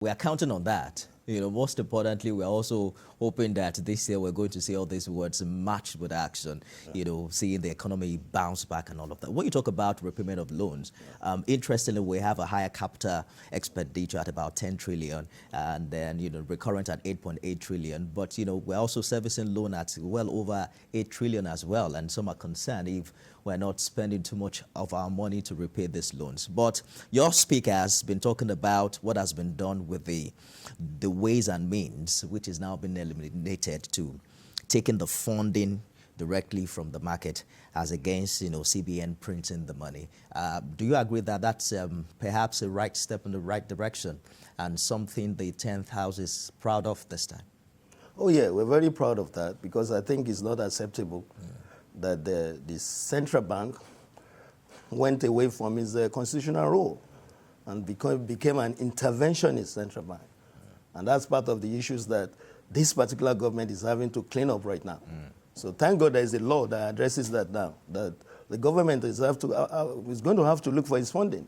We are counting on that. Most importantly, we're also hoping that this year we're going to see all these words matched with action, seeing the economy bounce back and all of that. When you talk about repayment of loans, interestingly, we have a higher capital expenditure at about 10 trillion and then, recurrent at 8.8 trillion. But, we're also servicing loan at well over 8 trillion as well. And some are concerned if we're not spending too much of our money to repay these loans. But your speaker has been talking about what has been done with the ways and means, which is now been eliminated, to taking the funding directly from the market as against, CBN printing the money. Do you agree that that's perhaps a right step in the right direction and something the 10th House is proud of this time? Oh yeah, we're very proud of that because I think it's not acceptable that the central bank went away from its constitutional role and became an interventionist central bank. And that's part of the issues that this particular government is having to clean up right now. So thank God there is a law that addresses that now, that the government is going to have to look for its funding,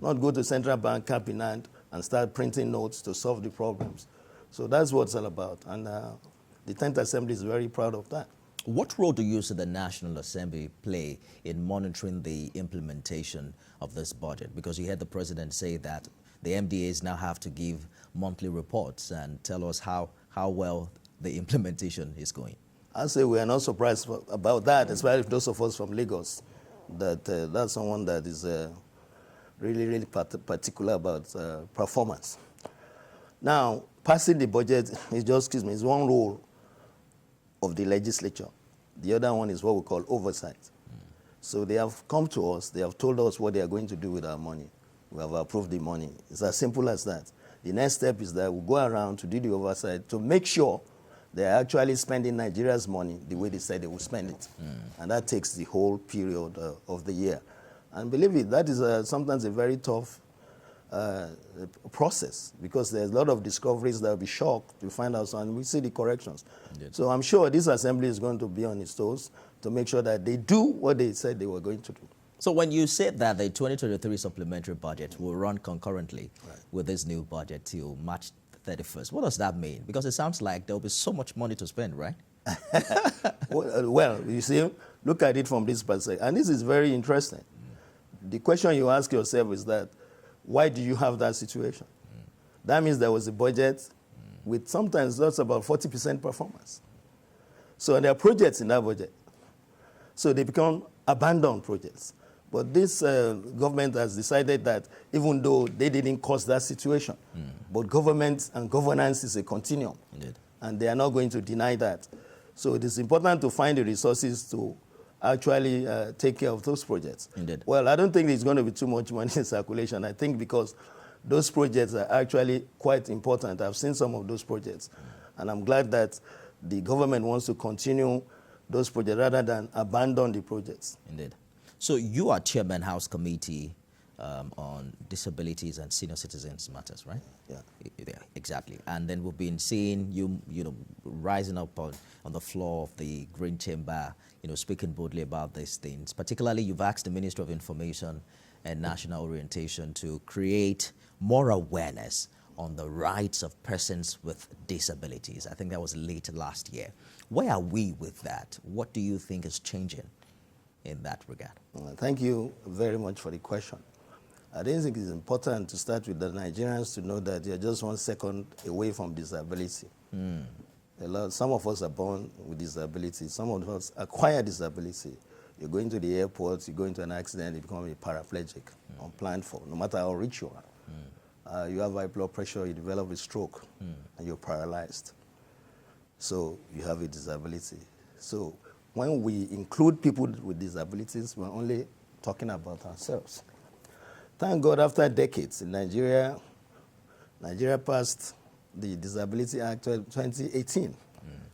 not go to central bank cap in hand and start printing notes to solve the problems. So that's what it's all about. And the 10th Assembly is very proud of that. What role do you see the National Assembly play in monitoring the implementation of this budget? Because you heard the president say that the MDAs now have to give monthly reports and tell us how well the implementation is going. I say we are not surprised about that, especially those of us from Lagos, that that's someone that is really particular about performance. Now, passing the budget is one role of the legislature. The other one is what we call oversight. So they have come to us, they have told us what they are going to do with our money. We have approved the money. It's as simple as that. The next step is that we'll go around to do the oversight to make sure they're actually spending Nigeria's money the way they said they will spend it. And that takes the whole period of the year. And believe it, that is sometimes a very tough process because there's a lot of discoveries that will be shocked to find out, and we see the corrections. Indeed. So I'm sure this assembly is going to be on its toes to make sure that they do what they said they were going to do. So when you said that the 2023 supplementary budget will run concurrently with this new budget till March 31st, what does that mean? Because it sounds like there will be so much money to spend, right? Well, you see, look at it from this perspective, and this is very interesting. The question you ask yourself is that, why do you have that situation? That means there was a budget with sometimes that's about 40% performance. So there are projects in that budget. So they become abandoned projects. But this government has decided that even though they didn't cause that situation, but government and governance is a continuum. Indeed. And they are not going to deny that. So it is important to find the resources to actually take care of those projects. Indeed. Well, I don't think there's going to be too much money in circulation. I think because those projects are actually quite important. I've seen some of those projects. And I'm glad that the government wants to continue those projects rather than abandon the projects. Indeed. So you are Chairman House Committee on Disabilities and Senior Citizens Matters, right? Yeah. Yeah, exactly. And then we've been seeing you, rising up on the floor of the Green Chamber, speaking boldly about these things. Particularly, you've asked the Minister of Information and National Orientation to create more awareness on the rights of persons with disabilities. I think that was late last year. Where are we with that? What do you think is changing in that regard? Thank you very much for the question. I think it's important to start with the Nigerians to know that you're just 1 second away from disability. Some of us are born with disability. Some of us acquire disability. You go into the airport, you go into an accident, you become a paraplegic, unplanned for, no matter how rich you are. You have high blood pressure, you develop a stroke, and you're paralyzed. So you have a disability. So when we include people with disabilities, we're only talking about ourselves. Thank God, after decades in Nigeria passed the Disability Act 2018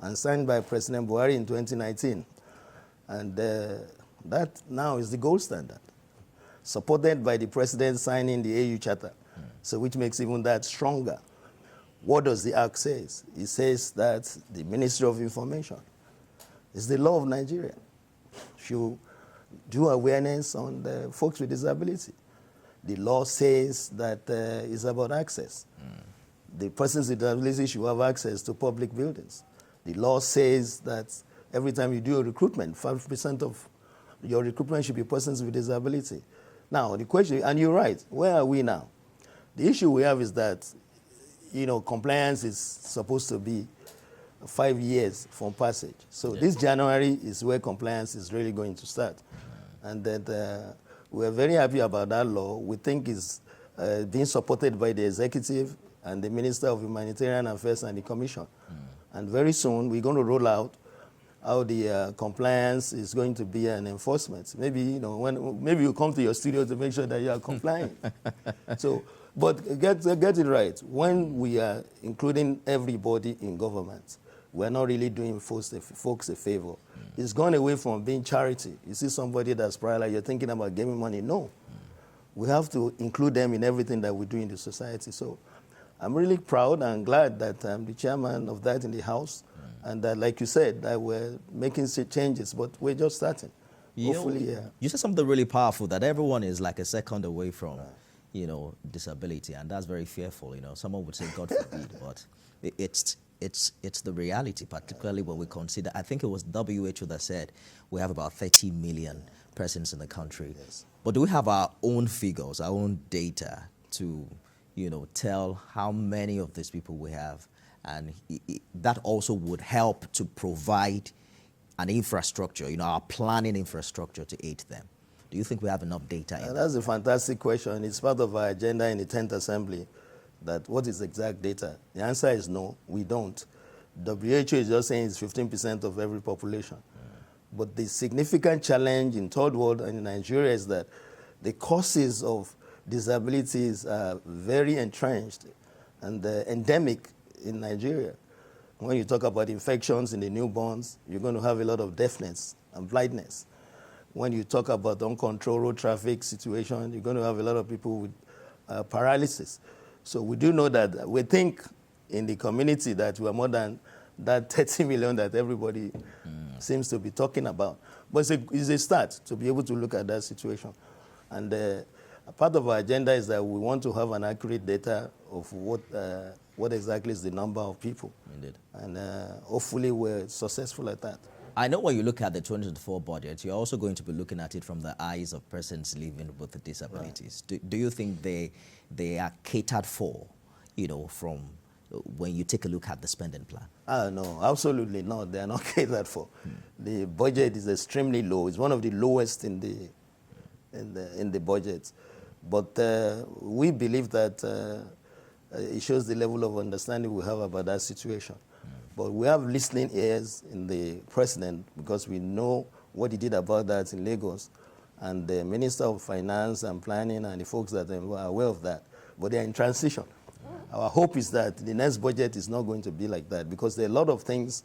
and signed by President Buhari in 2019. And that now is the gold standard, supported by the President signing the AU Charter, so which makes even that stronger. What does the Act say? It says that the Ministry of Information is the law of Nigeria. Should do awareness on the folks with disability. The law says that it's about access. the persons with disabilities should have access to public buildings. The law says that every time you do a recruitment, 5% of your recruitment should be persons with disability. Now, the question, and you're right, where are we now? The issue we have is that, compliance is supposed to be 5 years from passage. So this January is where compliance is really going to start. And that we're very happy about that law. We think it's being supported by the executive and the Minister of Humanitarian Affairs and the Commission. And very soon, we're going to roll out how the compliance is going to be an enforcement. Maybe, maybe you come to your studio to make sure that you are complying. But get it right. When we are including everybody in government, we're not really doing folks a favor. It's gone away from being charity. You see somebody that's probably you're thinking about giving money. No. We have to include them in everything that we do in the society. So I'm really proud and glad that I'm the chairman of that in the House. And that, like you said, that we're making changes, but we're just starting. Hopefully, yeah. You said something really powerful, that everyone is like a second away from, disability, and that's very fearful. Someone would say, God forbid, but it's the reality, particularly when we consider, I think it was WHO that said we have about 30 million persons in the country. Yes. But do we have our own figures, our own data to, tell how many of these people we have? And that also would help to provide an infrastructure, our planning infrastructure to aid them. Do you think we have enough data? That's a fantastic question. It's part of our agenda in the 10th Assembly, that what is exact data? The answer is no, we don't. WHO is just saying it's 15% of every population. But the significant challenge in third world and in Nigeria is that the causes of disabilities are very entrenched and endemic in Nigeria. When you talk about infections in the newborns, you're going to have a lot of deafness and blindness. When you talk about uncontrolled road traffic situation, you're going to have a lot of people with paralysis. So we do know that we think in the community that we are more than that 30 million that everybody seems to be talking about. But it's a start to be able to look at that situation. And part of our agenda is that we want to have an accurate data of what exactly is the number of people. Indeed. And hopefully we're successful at that. I know when you look at the 2024 budget, you're also going to be looking at it from the eyes of persons living with disabilities. Right. Do you think they are catered for, from when you take a look at the spending plan? No, absolutely not. They are not catered for. The budget is extremely low. It's one of the lowest in the budget. But we believe that it shows the level of understanding we have about that situation. But we have listening ears in the president because we know what he did about that in Lagos, and the Minister of Finance and Planning and the folks that are aware of that. But they are in transition. Our hope is that the next budget is not going to be like that, because there are a lot of things,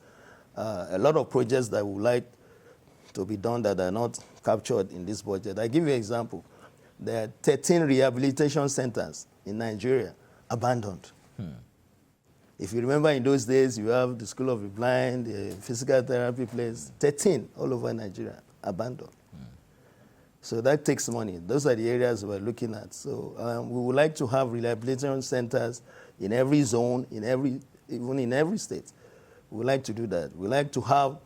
a lot of projects that we would like to be done that are not captured in this budget. I give you an example. There are 13 rehabilitation centers in Nigeria abandoned. If you remember, in those days, you have the School of the Blind, the physical therapy place, 13 all over Nigeria, abandoned. So that takes money. Those are the areas we're looking at. So we would like to have rehabilitation centers in every zone, even in every state. We would like to do that. We like to have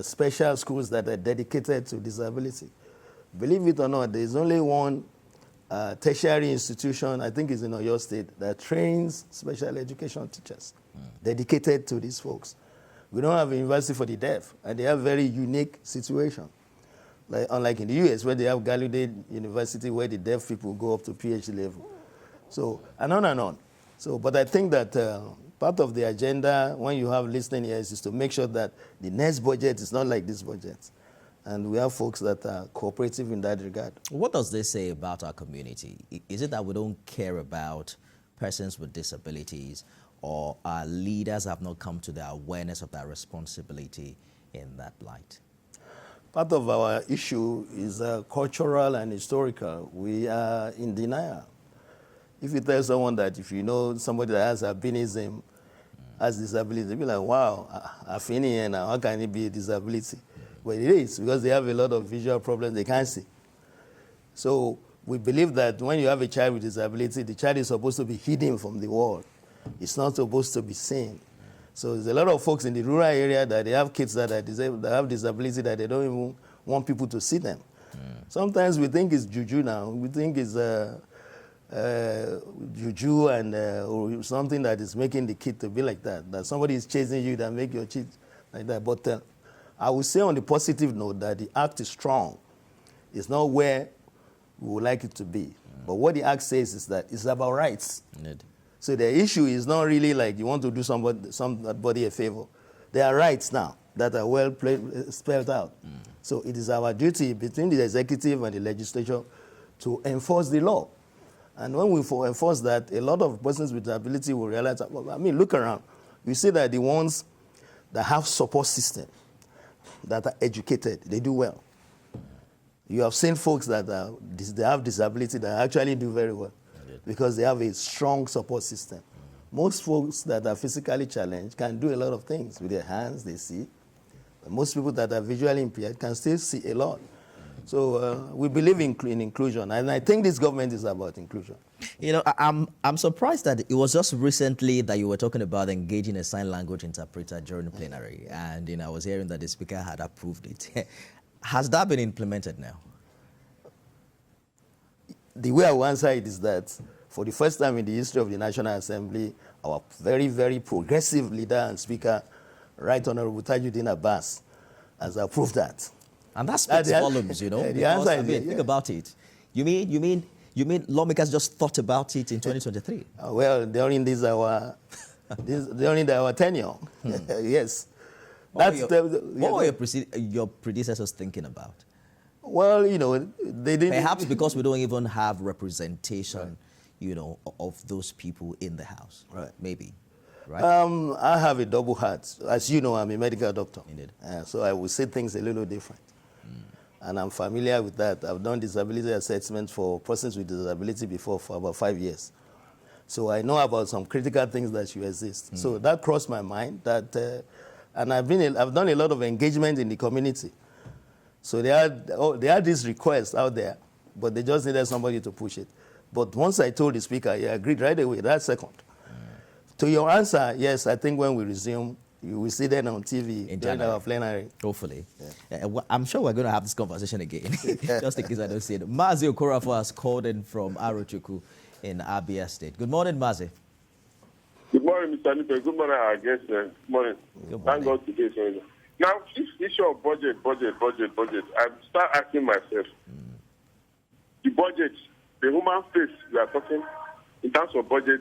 special schools that are dedicated to disability. Believe it or not, there is only one tertiary institution, I think it's in Oyo State, that trains special education teachers dedicated to these folks. We don't have a university for the deaf, and they have very unique situation. Unlike in the US, where they have Gallaudet University, where the deaf people go up to PhD level. So, and on and on. So, but I think that part of the agenda, when you have listening ears, is to make sure that the next budget is not like this budget. And we have folks that are cooperative in that regard. What does this say about our community? Is it that we don't care about persons with disabilities, or our leaders have not come to the awareness of their responsibility in that light? Part of our issue is cultural and historical. We are in denial. If you tell someone that if you know somebody that has albinism, has disability, they'll be like, wow, Afinian, how can it be a disability? But it is, because they have a lot of visual problems they can't see. So we believe that when you have a child with disability, the child is supposed to be hidden from the world. It's not supposed to be seen. So there's a lot of folks in the rural area that they have kids that are disabled, that have disability, that they don't even want people to see them. Sometimes we think it's juju now. We think it's juju and or something that is making the kid to be like that. That somebody is chasing you that make your kid like that. But I would say on the positive note that the act is strong. It's not where we would like it to be. But what the act says is that it's about rights. Indeed. So the issue is not really like you want to do somebody a favor. There are rights now that are well spelled out. So it is our duty between the executive and the legislature to enforce the law. And when we enforce that, a lot of persons with disability will realize, I mean, look around. You see that the ones that have support system, that are educated, they do well. You have seen folks that they have disability that actually do very well because they have a strong support system. Most folks that are physically challenged can do a lot of things with their hands, they see. But most people that are visually impaired can still see a lot. So we believe in inclusion, and I think this government is about inclusion. You know, I'm surprised that it was just recently that you were talking about engaging a sign language interpreter during the plenary, and I was hearing that the speaker had approved it. Has that been implemented now? The way I will answer it is that for the first time in the history of the National Assembly, our very, very progressive leader and speaker, Right Honorable Tajuddin Abbas, has approved that. And that speaks volumes, The because, answer is think about it. You mean lawmakers just thought about it in 2023? Well, during our tenure, yes. What were your predecessors thinking about? Well, they didn't. Perhaps because we don't even have representation, of those people in the House. Right. Maybe. Right? I have a double hat. As you know, I'm a medical doctor. Indeed. So I will say things a little different. And I'm familiar with that. I've done disability assessment for persons with disability before for about 5 years. So I know about some critical things that should exist. So that crossed my mind. And I've done a lot of engagement in the community. So they had this request out there, but they just needed somebody to push it. But once I told the speaker, he agreed right away, that second. To your answer, yes, I think when we resume, you will see that on TV during our plenary. Hopefully. Yeah. I'm sure we're going to have this conversation again, just in case I don't see it. Mazi Okorafor has called in from Arochukwu in Abia State. Good morning, Mazi. Good morning, Mr. Nipe. Good morning, our guest. Good morning. Thank God today. So now, this issue of budget, I start asking myself, the budget, the human face we are talking in terms of budget,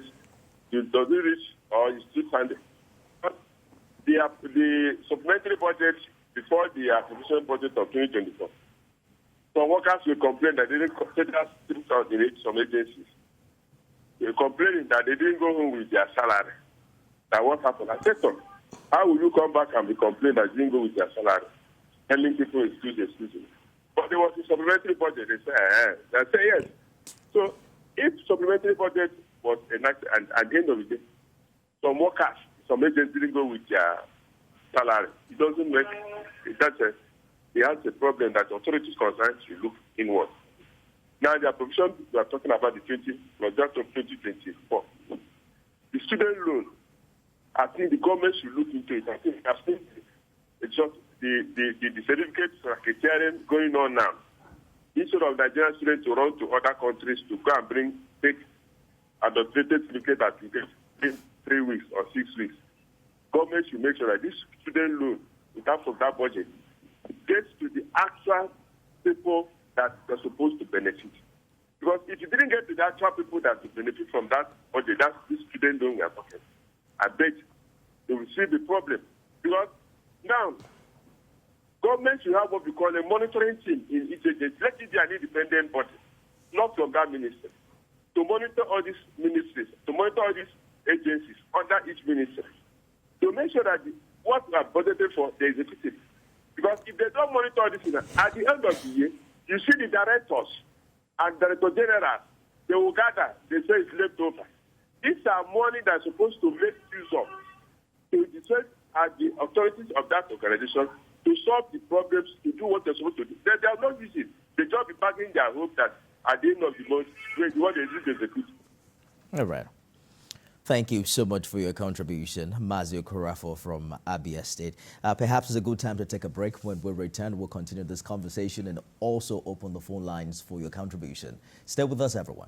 does it reach or is still standing? The supplementary budget before the appropriation budget of 2024. Some workers will complain that they didn't consider some agencies. They're complaining that they didn't go home with their salary. That what happened? I said, so, how will you come back and be complaining that you didn't go with their salary? Telling people excuse. But there was a supplementary budget. They say yes. So if supplementary budget was enacted, and at the end of the day, some workers, some agents didn't go with their salary, it doesn't make it. It has a problem that authorities concerned should look inward. Now, the provision we are talking about, the 20 project of 2024, the student loan, I think the government should look into it. I think it's just the certificate racketeering going on now. Instead of Nigerian students to run to other countries to go and take adulterated certificate that you get in 3 weeks or 6 weeks, government should make sure that this student loan, in terms of that budget, gets to the actual people that are supposed to benefit. Because if you didn't get to the actual people that will benefit from that budget, that's the student loan we are talking. I bet they will see the problem. Because now, government should have what we call a monitoring team in each agency. Let it be an independent body, not from that ministry, to monitor all these ministries, to monitor all these agencies under each ministry, to make sure that what we are budgeted for, they execute it. Because if they don't monitor this, at the end of the year, you see the directors and director generals, they will gather, they say it's left over. These are money that's supposed to make use of to decide at the authorities of that organization to solve the problems, to do what they're supposed to do. They are not using it. They just be bagging their hope that at the end of the month, what they do is execute. All right. Thank you so much for your contribution, Mazio Kurafo from Abia State. Perhaps it's a good time to take a break. When we return, we'll continue this conversation and also open the phone lines for your contribution. Stay with us, everyone.